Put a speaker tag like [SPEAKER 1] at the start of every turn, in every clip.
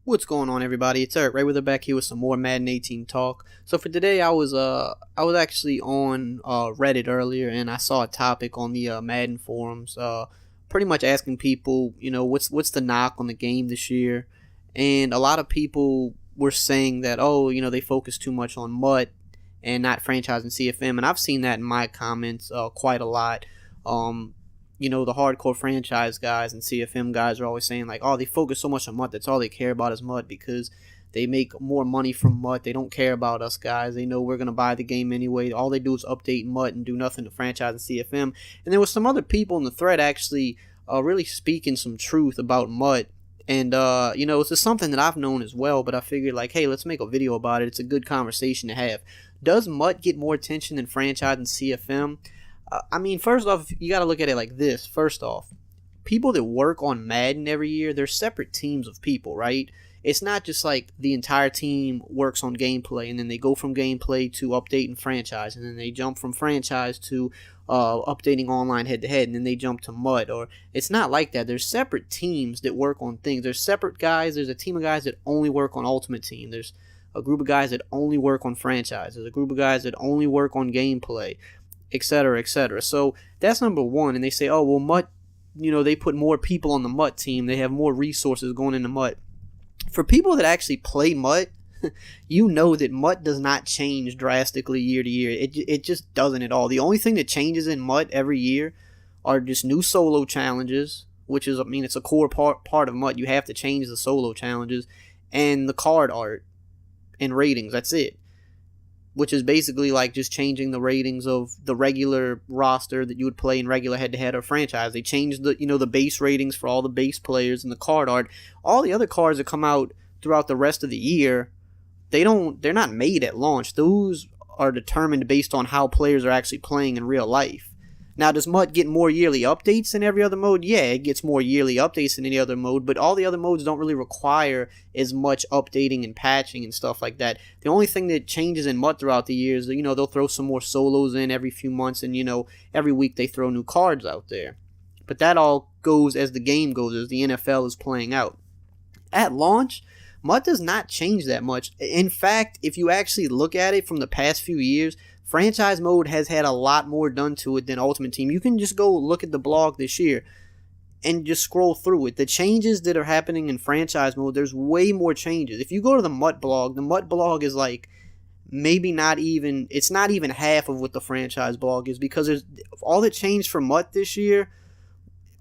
[SPEAKER 1] What's going on, everybody? It's EricRayweather back here with some more Madden 18 talk. So for today, I was actually on Reddit earlier, and I saw a topic on the Madden forums, pretty much asking people, what's the knock on the game this year, and a lot of people were saying that, they focus too much on MUT and not franchise and CFM, and I've seen that in my comments quite a lot. The hardcore franchise guys and CFM guys are always saying, like, oh, they focus so much on MUT, that's all they care about is MUT because they make more money from MUT. They don't care about us guys. They know we're going to buy the game anyway. All they do is update MUT and do nothing to franchise and CFM. And there was some other people in the thread actually really speaking some truth about MUT. And, it's just something that I've known as well, but I figured, like, hey, let's make a video about it. It's a good conversation to have. Does MUT get more attention than franchise and CFM? First off, you got to look at it like this. First off, people that work on Madden every year, they're separate teams of people, right? It's not just like the entire team works on gameplay and then they go from gameplay to updating franchise and then they jump from franchise to updating online head-to-head and then they jump to MUT. Or it's not like that. There's separate teams that work on things. There's separate guys. There's a team of guys that only work on Ultimate Team. There's a group of guys that only work on franchise. There's a group of guys that only work on gameplay, etc., etc. So that's number one. And they say, oh, well, MUT, they put more people on the MUT team. They have more resources going into MUT. For people that actually play MUT, you know that MUT does not change drastically year to year. It just doesn't at all. The only thing that changes in MUT every year are just new solo challenges, which is, it's a core part of MUT. You have to change the solo challenges, and the card art and ratings. That's it. Which is basically like just changing the ratings of the regular roster that you would play in regular head-to-head or franchise. They changed the base ratings for all the base players and the card art. All the other cards that come out throughout the rest of the year, they're not made at launch. Those are determined based on how players are actually playing in real life. Now, does MUT get more yearly updates than every other mode? Yeah, it gets more yearly updates than any other mode, but all the other modes don't really require as much updating and patching and stuff like that. The only thing that changes in MUT throughout the years, they'll throw some more solos in every few months, and, every week they throw new cards out there. But that all goes as the game goes, as the NFL is playing out. At launch, MUT does not change that much. In fact, if you actually look at it from the past few years, franchise mode has had a lot more done to it than Ultimate Team. You can just go look at the blog this year and just scroll through it. The changes that are happening in franchise mode, there's way more changes. If you go to the MUT blog is like it's not even half of what the franchise blog is, because there's all that changed for MUT this year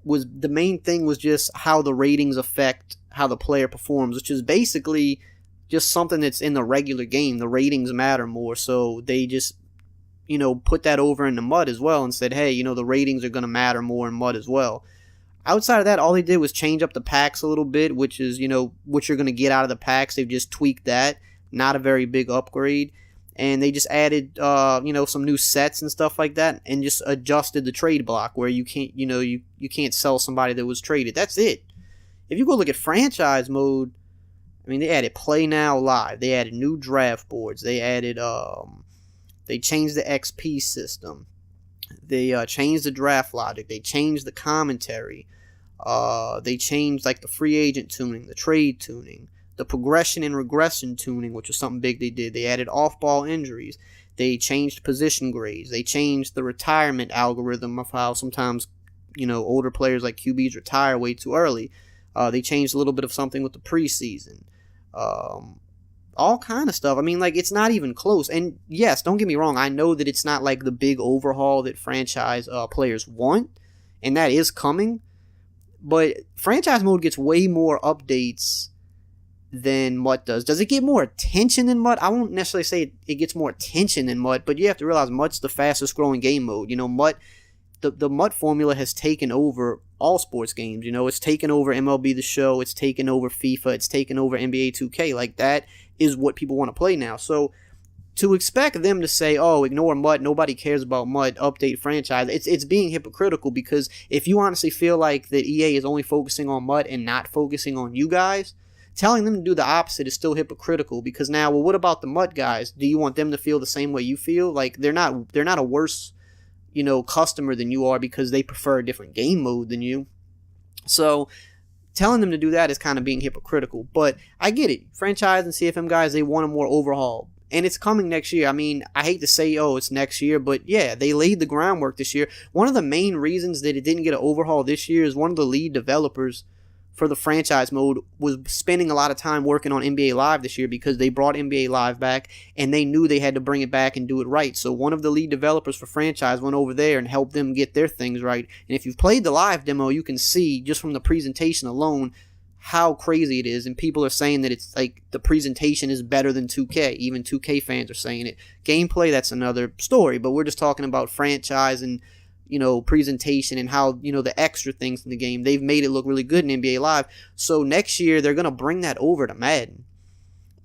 [SPEAKER 1] was the main thing was just how the ratings affect how the player performs, which is basically just something that's in the regular game. The ratings matter more, so they just put that over into MUT as well and said, hey, the ratings are going to matter more in MUT as well. Outside of that, all they did was change up the packs a little bit, which is, what you're going to get out of the packs. They've just tweaked that. Not a very big upgrade. And they just added, some new sets and stuff like that, and just adjusted the trade block where you can't, you can't sell somebody that was traded. That's it. If you go look at franchise mode, they added Play Now Live. They added new draft boards. They added, they changed the XP system. They changed the draft logic. They changed the commentary. They changed like the free agent tuning, the trade tuning, the progression and regression tuning, which was something big they did. They added off-ball injuries. They changed position grades. They changed the retirement algorithm of how sometimes, older players like QBs retire way too early. They changed a little bit of something with the preseason. All kind of stuff. It's not even close. And yes, don't get me wrong, I know that it's not like the big overhaul that franchise players want, and that is coming, but franchise mode gets way more updates than MUT does. Does it get more attention than MUT? I won't necessarily say it gets more attention than MUT, but you have to realize MUT's the fastest growing game mode. MUT, the MUT formula has taken over all sports games. It's taken over MLB The Show, it's taken over FIFA, it's taken over NBA 2K. Like, that is what people want to play now. So to expect them to say, oh, ignore MUT, nobody cares about MUT, update franchise, it's being hypocritical, because if you honestly feel like that EA is only focusing on MUT and not focusing on you guys, telling them to do the opposite is still hypocritical. Because now, well, what about the MUT guys? Do you want them to feel the same way you feel? Like, they're not a worse customer than you are because they prefer a different game mode than you. So telling them to do that is kind of being hypocritical. But I get it. Franchise and CFM guys, they want a more overhaul. And it's coming next year. I mean, I hate to say, oh, it's next year, but yeah, they laid the groundwork this year. One of the main reasons that it didn't get an overhaul this year is one of the lead developers for the franchise mode was spending a lot of time working on NBA Live this year because they brought NBA Live back and they knew they had to bring it back and do it right. So one of the lead developers for franchise went over there and helped them get their things right. And if you've played the live demo, you can see just from the presentation alone how crazy it is. And people are saying that it's like the presentation is better than 2K. Even 2K fans are saying it. Gameplay, that's another story, but we're just talking about franchise and presentation and how, the extra things in the game. They've made it look really good in NBA Live. So next year, they're going to bring that over to Madden.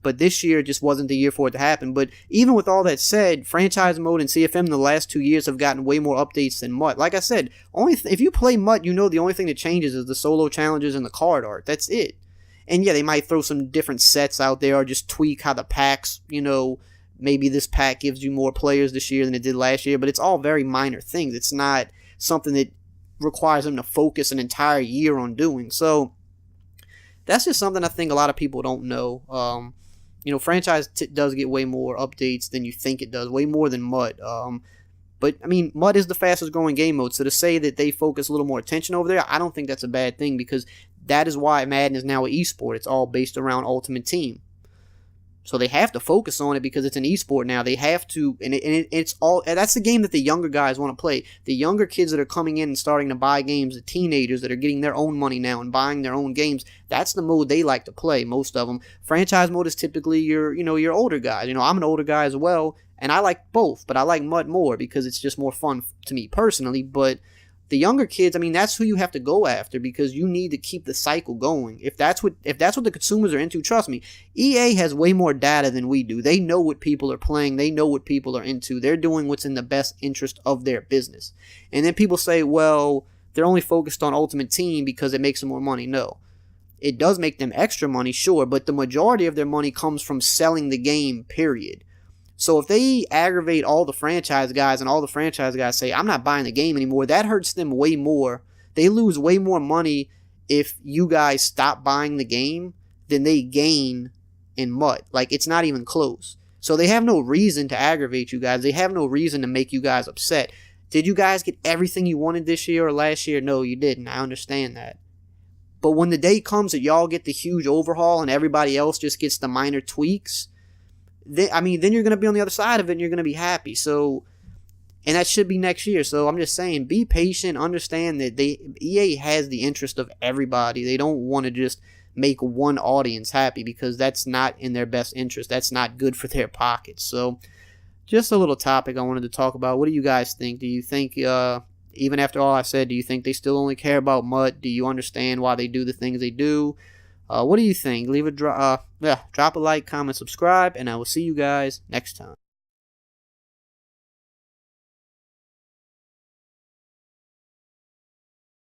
[SPEAKER 1] But this year just wasn't the year for it to happen. But even with all that said, franchise mode and CFM in the last 2 years have gotten way more updates than MUT. Like I said, if you play MUT, the only thing that changes is the solo challenges and the card art. That's it. And yeah, they might throw some different sets out there or just tweak how the packs, maybe this pack gives you more players this year than it did last year, but it's all very minor things. It's not something that requires them to focus an entire year on doing. So that's just something I think a lot of people don't know. Franchise does get way more updates than you think it does, way more than MUT. But, I mean, MUT is the fastest growing game mode, so to say that they focus a little more attention over there, I don't think that's a bad thing because that is why Madden is now an esport. It's all based around Ultimate Team. So they have to focus on it because it's an esport now. They have to, and it's all. That's the game that the younger guys want to play. The younger kids that are coming in and starting to buy games, the teenagers that are getting their own money now and buying their own games. That's the mode they like to play. Most of them. Franchise mode is typically your older guys. I'm an older guy as well, and I like both, but I like MUT more because it's just more fun to me personally. But the younger kids, I mean, that's who you have to go after because you need to keep the cycle going. If that's what the consumers are into, trust me, EA has way more data than we do. They know what people are playing. They know what people are into. They're doing what's in the best interest of their business. And then people say, well, they're only focused on Ultimate Team because it makes them more money. No. It does make them extra money, sure, but the majority of their money comes from selling the game, period. So if they aggravate all the franchise guys and all the franchise guys say, I'm not buying the game anymore, that hurts them way more. They lose way more money if you guys stop buying the game than they gain in MUT. Like, it's not even close. So they have no reason to aggravate you guys. They have no reason to make you guys upset. Did you guys get everything you wanted this year or last year? No, you didn't. I understand that. But when the day comes that y'all get the huge overhaul and everybody else just gets the minor tweaks, then you're going to be on the other side of it and you're going to be happy. So, and that should be next year. So I'm just saying, be patient, understand that EA has the interest of everybody. They don't want to just make one audience happy because that's not in their best interest. That's not good for their pockets. So just a little topic I wanted to talk about. What do you guys think? Do you think, even after all I said, do you think they still only care about MUT? Do you understand why they do the things they do? What do you think? Leave a drop a like, comment, subscribe, and I will see you guys next time.